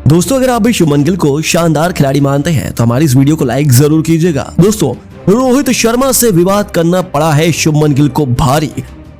दोस्तों अगर आप भी शुभमन गिल को शानदार खिलाड़ी मानते हैं तो हमारी इस वीडियो को लाइक जरूर कीजिएगा। दोस्तों रोहित शर्मा से विवाद करना पड़ा है शुभमन गिल को भारी।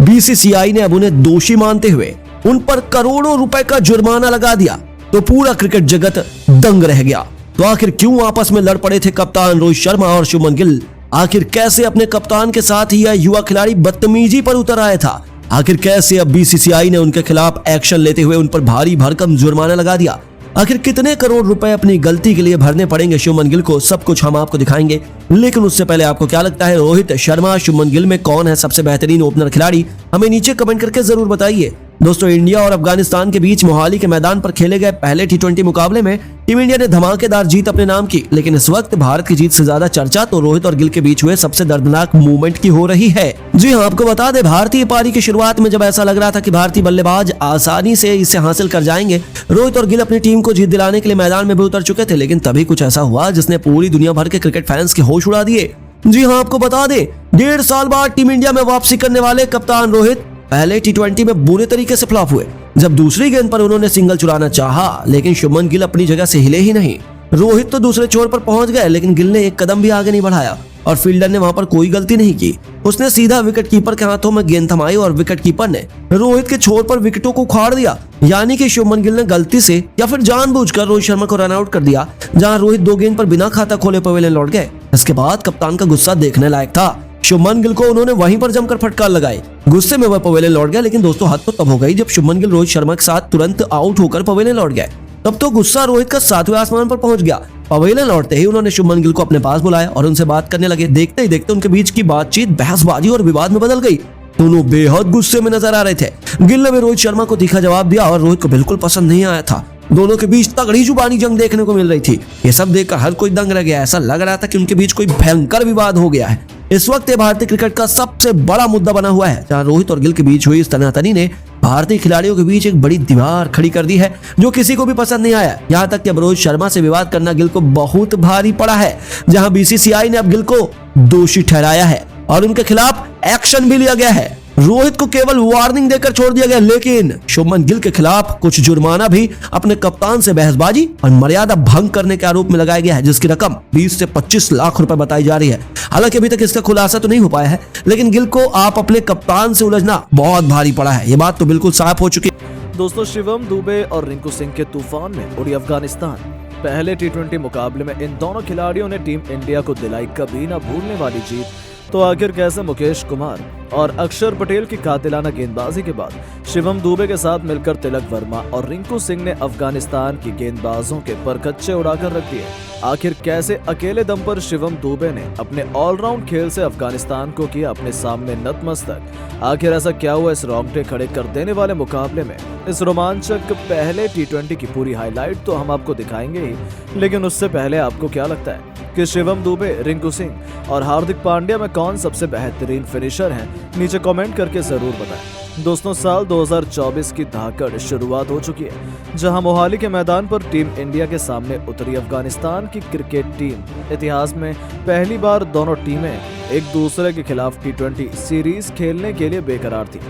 बीसीसीआई ने अब उन्हें दोषी मानते हुए उन पर करोड़ों रुपए का जुर्माना लगा दिया तो पूरा क्रिकेट जगत दंग रह गया। तो आखिर क्यों आपस में लड़ पड़े थे कप्तान रोहित शर्मा और शुभमन गिल? आखिर कैसे अपने कप्तान के साथ ही यह युवा खिलाड़ी बदतमीजी पर उतर आया था? आखिर कैसे अब बीसीसीआई ने उनके खिलाफ एक्शन लेते हुए उन पर भारी भरकम जुर्माना लगा दिया? आखिर कितने करोड़ रुपए अपनी गलती के लिए भरने पड़ेंगे शुभमन गिल को? सब कुछ हम आपको दिखाएंगे। लेकिन उससे पहले आपको क्या लगता है, रोहित शर्मा शुभमन गिल में कौन है सबसे बेहतरीन ओपनर खिलाड़ी? हमें नीचे कमेंट करके जरूर बताइए। दोस्तों इंडिया और अफगानिस्तान के बीच मोहाली के मैदान पर खेले गए पहले टी20 मुकाबले में टीम इंडिया ने धमाकेदार जीत अपने नाम की। लेकिन इस वक्त भारत की जीत से ज्यादा चर्चा तो रोहित और गिल के बीच हुए सबसे दर्दनाक मूवमेंट की हो रही है। जी हाँ, आपको बता दें, भारतीय पारी की शुरुआत में जब ऐसा लग रहा था कि भारतीय बल्लेबाज आसानी से इसे हासिल कर जाएंगे, रोहित और गिल अपनी टीम को जीत दिलाने के लिए मैदान में भी उतर चुके थे। लेकिन तभी कुछ ऐसा हुआ जिसने पूरी दुनिया भर के क्रिकेट फैंस के होश उड़ा दिए। जी हाँ, आपको बता दें, 1.5 साल बाद टीम इंडिया में वापसी करने वाले कप्तान रोहित पहले टी20 में बुरे तरीके से फ्लॉप हुए जब दूसरी गेंद पर उन्होंने सिंगल चुराना चाहा, लेकिन शुभमन गिल अपनी जगह से हिले ही नहीं। रोहित तो दूसरे छोर पर पहुंच गए लेकिन गिल ने एक कदम भी आगे नहीं बढ़ाया और फील्डर ने वहां पर कोई गलती नहीं की। उसने सीधा विकेट कीपर के हाथों में गेंद थमाई और विकेट कीपर ने रोहित के छोर पर विकेटों को उखाड़ दिया। यानी कि शुभमन गिल ने गलती से या फिर जानबूझकर रोहित शर्मा को रन आउट कर दिया। जहां रोहित 2 गेंद पर बिना खाता खोले पवेलियन लौट गए। इसके बाद कप्तान का गुस्सा देखने लायक था। शुभमन गिल को उन्होंने वहीं पर जमकर फटकार लगाई। गुस्से में वह पवेलियन लौट गया। लेकिन दोस्तों हद तो तब हो गई जब शुभमन गिल रोहित शर्मा के साथ तुरंत आउट होकर पवेलियन लौट गए। तब तो गुस्सा रोहित का 7वें आसमान पर पहुंच गया। पवेलियन लौटते ही उन्होंने शुभमन गिल को अपने पास बुलाया और उनसे बात करने लगे। देखते ही देखते उनके बीच की बातचीत बहसबाजी और विवाद में बदल गई। दोनों बेहद गुस्से में नजर आ रहे थे। गिल ने भी रोहित शर्मा को तीखा जवाब दिया और रोहित को बिल्कुल पसंद नहीं आया था। दोनों के बीच तगड़ी जुबानी जंग देखने को मिल रही थी। ये सब देखकर हर कोई दंग रह गया। ऐसा लग रहा था कि उनके बीच कोई भयंकर विवाद हो गया है। इस वक्त ये भारतीय क्रिकेट का सबसे बड़ा मुद्दा बना हुआ है, जहां रोहित और गिल के बीच हुई इस तनातनी ने भारतीय खिलाड़ियों के बीच एक बड़ी दीवार खड़ी कर दी है जो किसी को भी पसंद नहीं आया। यहाँ तक कि अब रोहित शर्मा से विवाद करना गिल को बहुत भारी पड़ा है, जहां बीसीसीआई ने अब गिल को दोषी ठहराया है और उनके खिलाफ एक्शन भी लिया गया है। रोहित को केवल वार्निंग देकर छोड़ दिया गया, लेकिन शुभमन गिल के खिलाफ कुछ जुर्माना भी अपने कप्तान से बहसबाजी और मर्यादा भंग करने के आरोप में लगाया गया है, जिसकी रकम 20 से 25 लाख रुपए बताई जा रही है। हालांकि अभी तक इसका खुलासा तो नहीं हो पाया है, लेकिन गिल को आप अपने कप्तान से उलझना बहुत भारी पड़ा है। ये बात तो बिल्कुल साफ हो चुकी है। दोस्तों शिवम दुबे और रिंकू सिंह के तूफान में उड़ी अफगानिस्तान। पहले टी20 मुकाबले में इन दोनों खिलाड़ियों ने टीम इंडिया को दिलाई कभी न भूलने वाली जीत। तो आखिर कैसे मुकेश कुमार और अक्षर पटेल की कातिलाना गेंदबाजी के बाद शिवम दुबे के साथ मिलकर तिलक वर्मा और रिंकू सिंह ने अफगानिस्तान की गेंदबाजों के परकच्चे उड़ाकर रख दिए? आखिर कैसे अकेले दम पर शिवम दुबे ने अपने ऑलराउंड खेल से अफगानिस्तान को किया अपने सामने नतमस्तक? आखिर ऐसा क्या हुआ इस रोंगटे खड़े कर देने वाले मुकाबले में? इस रोमांचक पहले टी20 की पूरी हाईलाइट तो हम आपको दिखाएंगे ही, लेकिन उससे पहले आपको क्या लगता है कि शिवम दुबे, रिंकू सिंह और हार्दिक पांड्या में कौन सबसे बेहतरीन फिनिशर हैं? नीचे कमेंट करके जरूर बताएं। दोस्तों साल 2024 की धाकड़ शुरुआत हो चुकी है, जहां मोहाली के मैदान पर टीम इंडिया के सामने उतरी अफगानिस्तान की क्रिकेट टीम। इतिहास में पहली बार दोनों टीमें एक दूसरे के खिलाफ टी20 सीरीज खेलने के लिए बेकरार थी।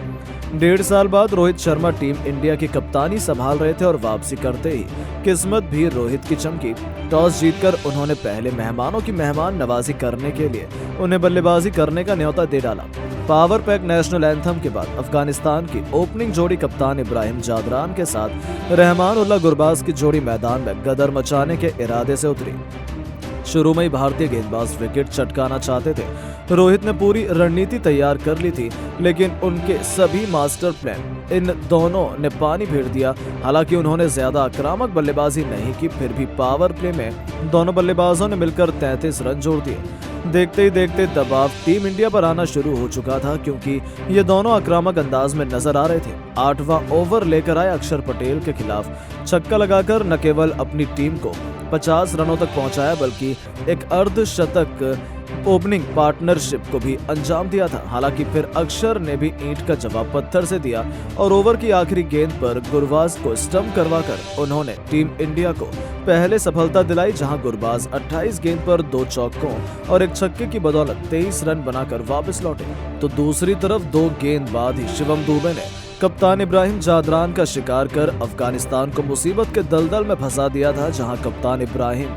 1.5 साल बाद रोहित शर्मा टीम इंडिया की कप्तानी संभाल रहे थे और वापसी करते ही किस्मत भी रोहित की चमकी। टॉस जीतकर उन्होंने पहले मेहमानों की मेहमान नवाजी करने के लिए उन्हें बल्लेबाजी करने का न्योता दे डाला। पावर पैक नेशनल एंथम के बाद अफगानिस्तान की ओपनिंग जोड़ी कप्तान इब्राहिम जादरान के साथ रहमान उल्लाह गुरबाज की जोड़ी मैदान में गदर मचाने के इरादे से उतरी। शुरू में ही भारतीय गेंदबाज विकेट चटकाना चाहते थे। रोहित ने पूरी रणनीति तैयार कर ली थी, लेकिन उनके सभी मास्टर प्लान इन दोनों ने पानी फेर दिया। हालांकि उन्होंने ज्यादा आक्रामक बल्लेबाजी नहीं की, फिर भी पावर प्ले में दोनों बल्लेबाजों ने मिलकर 33 रन जोड़ दिए। देखते ही देखते दबाव टीम इंडिया पर आना शुरू हो चुका था, क्योंकि ये दोनों आक्रामक अंदाज में नजर आ रहे थे। 8वां ओवर लेकर आए अक्षर पटेल के खिलाफ छक्का लगाकर न केवल अपनी टीम को 50 रनों तक पहुंचाया, बल्कि एक अर्धशतक ओपनिंग पार्टनरशिप को भी अंजाम दिया था। हालांकि फिर अक्षर ने भी ईंट का जवाब पत्थर से दिया और ओवर की आखिरी गेंद पर गुरबाज को स्टंप करवाकर उन्होंने टीम इंडिया को पहले सफलता दिलाई, जहां गुरबाज 28 गेंद पर 2 चौकों और एक छक्के की बदौलत 23 रन बनाकर वापस लौटे। तो दूसरी तरफ 2 गेंद बाद ही शिवम दुबे ने कप्तान इब्राहिम जादरान का शिकार कर अफगानिस्तान को मुसीबत के दलदल में फंसा दिया था, जहां कप्तान इब्राहिम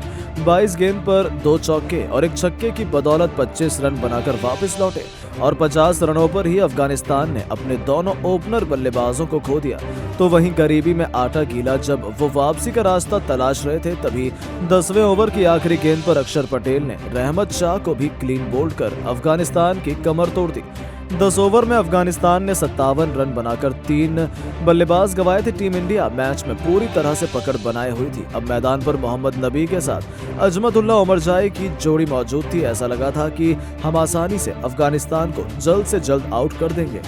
22 गेंद पर 2 चौके और 1 छक्के की बदौलत 25 रन बनाकर वापस लौटे और 50 रनों पर ही अफगानिस्तान ने अपने दोनों ओपनर बल्लेबाजों को खो दिया। तो वहीं गरीबी में आटा गीला जब वो वापसी का रास्ता तलाश रहे थे, तभी 10वें ओवर की आखिरी गेंद पर अक्षर पटेल ने रहमत शाह को भी क्लीन बोल्ड कर अफगानिस्तान की कमर तोड़ दी। 10 ओवर में अफगानिस्तान ने 57 रन बनाकर 3 बल्लेबाज गंवाए थे। टीम इंडिया मैच में पूरी तरह से पकड़ बनाए हुई थी। अब मैदान पर मोहम्मद नबी के साथ अजमतुल्ला उमरजाई की जोड़ी मौजूद थी। ऐसा लगा था कि हम आसानी से अफगानिस्तान को जल्द से जल्द आउट कर देंगे,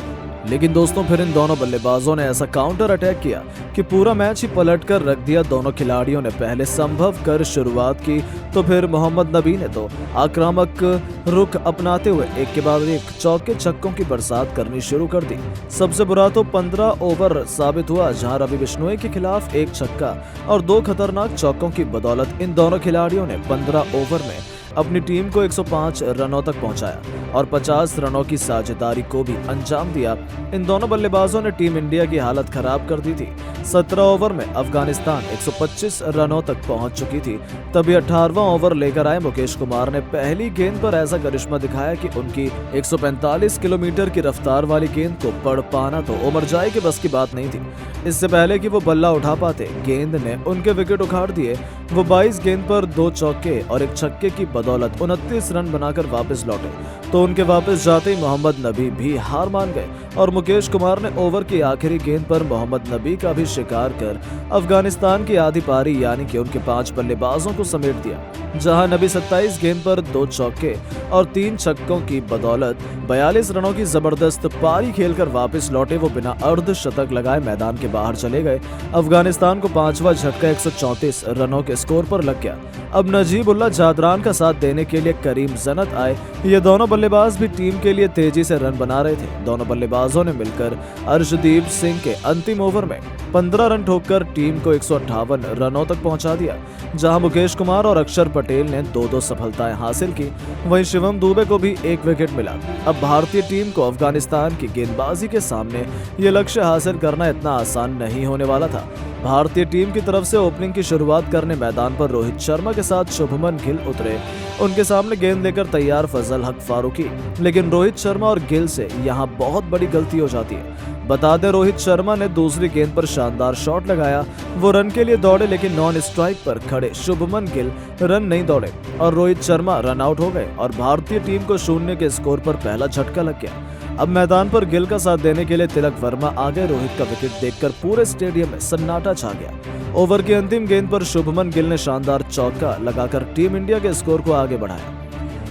लेकिन दोस्तों फिर इन दोनों बल्लेबाजों ने ऐसा काउंटर अटैक किया कि पूरा मैच ही पलट कर रख दिया। दोनों खिलाड़ियों ने पहले संभव कर शुरुआत की, तो फिर मोहम्मद नबी ने तो आक्रामक रुख अपनाते हुए एक के बाद एक चौके छक्कों की बरसात करनी शुरू कर दी। सबसे बुरा तो 15 ओवर साबित हुआ, जहां रवि बिश्नोई के खिलाफ 1 छक्का और 2 खतरनाक चौकों की बदौलत इन दोनों खिलाड़ियों ने 15 ओवर में अपनी टीम को 105 रनों तक पहुंचाया और 50 रनों की साझेदारी को भी अंजाम दिया। इन दोनों बल्लेबाजों ने टीम इंडिया की हालत खराब कर दी थी। 17 ओवर में अफगानिस्तान 125 रनों तक पहुंच चुकी थी। तभी 18वां ओवर लेकर आए मुकेश कुमार ने पहली गेंद पर ऐसा करिश्मा दिखाया कि उनकी 145 किलोमीटर की रफ्तार वाली गेंद को पढ़ पाना तो उमरजाई के बस की बात नहीं थी। इससे पहले कि वो बल्ला उठा पाते, गेंद ने उनके विकेट उखाड़ दिए। वो 22 गेंद पर 2 चौके और 1 छक्के की बदौलत 29 रन बनाकर वापस लौटे। तो उनके वापस जाते ही मोहम्मद नबी भी हार मान गए और मुकेश कुमार ने ओवर की आखिरी गेंद पर मोहम्मद नबी का भी शिकार कर अफगानिस्तान की आधी पारी यानी कि उनके 5 बल्लेबाजों को समेट दिया। जहां नबी 27 गेंद पर 2 चौके और 3 छक्कों की बदौलत 42 रनों की जबरदस्त पारी खेलकर वापस लौटे। वो बिना अर्धशतक लगाए मैदान के बाहर चले गए। अफगानिस्तान को 5वां झटका 134 रनों के स्कोर पर लग गया। अब नजीबुल्लाह जादरान का साथ देने के लिए करीम जन्नत आए। ये दोनों बल्लेबाज भी टीम के लिए तेजी से रन बना रहे थे। दोनों बल्लेबाजों ने मिलकर अर्शदीप सिंह के अंतिम ओवर में 15 रन ठोककर टीम को 158 रनों तक पहुंचा दिया, जहां मुकेश कुमार और अक्षर पटेल ने 2-2 सफलताएं हासिल की। वहीं शिवम दुबे को भी 1 विकेट मिला। अब भारतीय टीम को अफगानिस्तान की गेंदबाजी के सामने ये लक्ष्य हासिल करना इतना आसान नहीं होने वाला था। भारतीय टीम की तरफ से ओपनिंग की शुरुआत करने मैदान पर रोहित शर्मा के साथ शुभमन गिल उतरे। उनके सामने गेंद लेकर तैयार फजल हक फारूकी, लेकिन रोहित शर्मा और गिल से यहाँ बहुत बड़ी गलती हो जाती है। बता दें, रोहित शर्मा ने दूसरी गेंद पर शानदार शॉट लगाया। वो रन के लिए दौड़े, लेकिन नॉन स्ट्राइक पर खड़े शुभमन गिल रन नहीं दौड़े और रोहित शर्मा रन आउट हो गए और भारतीय टीम को 0 के स्कोर पर पहला झटका लग गया। अब मैदान पर गिल का साथ देने के लिए तिलक वर्मा आ गए। रोहित का विकेट देखकर पूरे स्टेडियम में सन्नाटा छा गया। ओवर की अंतिम गेंद पर शुभमन गिल ने शानदार चौका लगाकर टीम इंडिया के स्कोर को आगे बढ़ाया।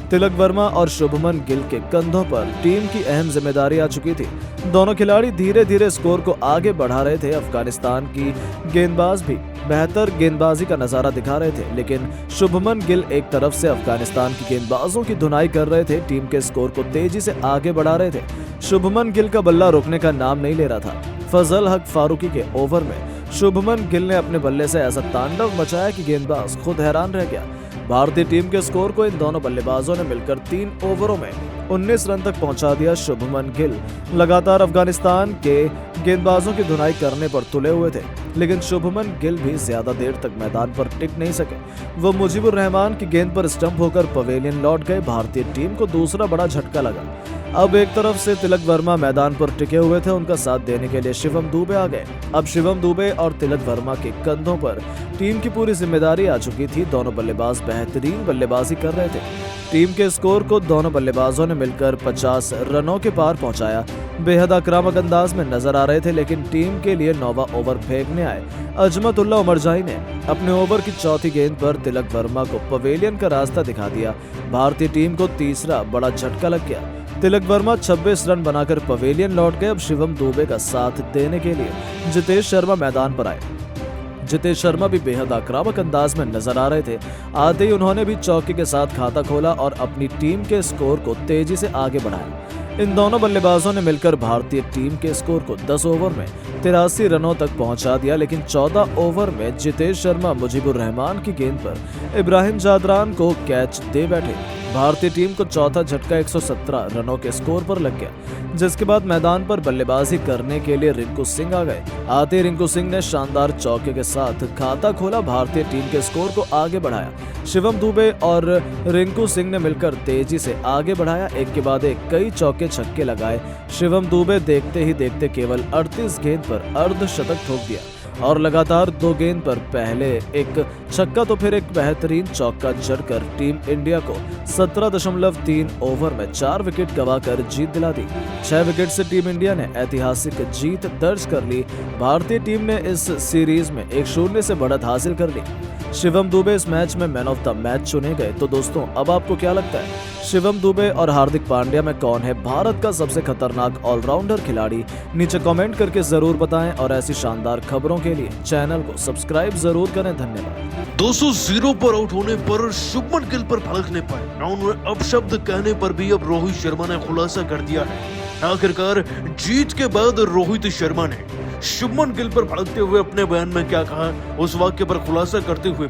तिलक वर्मा और शुभमन गिल के कंधों पर टीम की अहम जिम्मेदारी आ चुकी थी। दोनों खिलाड़ी धीरे धीरे स्कोर को आगे बढ़ा रहे थे। अफगानिस्तान की गेंदबाज भी बेहतर गेंदबाजी का नजारा दिखा रहे थे, लेकिन शुभमन गिल एक तरफ से अफगानिस्तान की गेंदबाजों की धुनाई कर रहे थे, टीम के स्कोर को तेजी से आगे बढ़ा रहे थे। शुभमन गिल का बल्ला रुकने का नाम नहीं ले रहा था। फजल हक फारूकी के ओवर में शुभमन गिल ने अपने बल्ले से ऐसा तांडव मचाया कि गेंदबाज खुद हैरान रह गया। भारतीय टीम के स्कोर को इन दोनों बल्लेबाजों ने मिलकर 3 ओवरों में 19 रन तक पहुंचा दिया। शुभमन गिल लगातार अफगानिस्तान के गेंदबाजों की धुनाई करने पर तुले हुए थे, लेकिन शुभमन गिल भी ज्यादा देर तक मैदान पर टिक नहीं सके। वो मुजीबुर रहमान की गेंद पर स्टंप होकर पवेलियन लौट गए। भारतीय टीम को दूसरा बड़ा झटका लगा। अब एक तरफ से तिलक वर्मा मैदान पर टिके हुए थे, उनका साथ देने के लिए शिवम दुबे आ गए। अब शिवम दुबे और तिलक वर्मा के कंधों पर टीम की पूरी जिम्मेदारी आ चुकी थी। दोनों बल्लेबाज बेहतरीन बल्लेबाजी कर रहे थे। टीम के स्कोर को दोनों बल्लेबाजों ने मिलकर 50 रनों के पार पहुंचाया। बेहद आक्रामक अंदाज में नजर आ रहे थे, लेकिन टीम के लिए 9वां ओवर फेंकने आए अजमतुल्ला उमरजाई ने अपने ओवर की चौथी गेंद पर तिलक वर्मा को पवेलियन का रास्ता दिखा दिया। भारतीय टीम को तीसरा बड़ा झटका लग गया। तिलक वर्मा 26 रन बनाकर पवेलियन लौट गए। अब शिवम दुबे का साथ देने के लिए जितेश शर्मा मैदान पर आए। जितेश शर्मा भी बेहद आक्रामक अंदाज में नजर आ रहे थे। आते ही उन्होंने भी चौके के साथ खाता खोला और अपनी टीम के स्कोर को तेजी से आगे बढ़ाया। इन दोनों बल्लेबाजों ने मिलकर भारतीय टीम के स्कोर को 10 ओवर में 83 रनों तक पहुंचा दिया, लेकिन 14 ओवर में जितेश शर्मा मुजीबुर रहमान की गेंद पर इब्राहिम जादरान को कैच दे बैठे। भारतीय टीम को चौथा झटका 117 रनों के स्कोर पर लग गया, जिसके बाद मैदान पर बल्लेबाजी करने के लिए रिंकू सिंह आ गए। आते ही रिंकू सिंह ने शानदार चौके के साथ खाता खोला, भारतीय टीम के स्कोर को आगे बढ़ाया। शिवम दुबे और रिंकू सिंह ने मिलकर तेजी से आगे बढ़ाया, एक के बाद एक कई चौके छक्के लगाए। शिवम दुबे देखते ही देखते केवल 38 गेंद पर अर्धशतक ठोक दिया और लगातार 2 गेंद पर पहले एक छक्का तो फिर एक बेहतरीन चौका जड़कर टीम इंडिया को 17.3 ओवर में 4 विकेट गंवाकर जीत दिला दी। 6 विकेट से टीम इंडिया ने ऐतिहासिक जीत दर्ज कर ली। भारतीय टीम ने इस सीरीज में 1-0 से बढ़त हासिल कर ली। शिवम दुबे इस मैच में मैन ऑफ द मैच चुने गए। तो दोस्तों, अब आपको क्या लगता है, शिवम दुबे और हार्दिक पांड्या में कौन है भारत का सबसे खतरनाक ऑलराउंडर खिलाड़ी? नीचे कमेंट करके जरूर बताएं और ऐसी शानदार खबरों के लिए चैनल को सब्सक्राइब जरूर करें। धन्यवाद। दोस्तों, 0 पर आउट होने पर शुभमन गिल पर भड़क नहीं पाए। ग्राउंड में अपशब्द कहने पर भी अब रोहित शर्मा ने खुलासा कर दिया है। आखिरकार जीत के बाद रोहित शर्मा ने शुभमन गिल पर भड़कते हुए अपने बयान में क्या कहा, उस वाक्य पर खुलासा करते हुए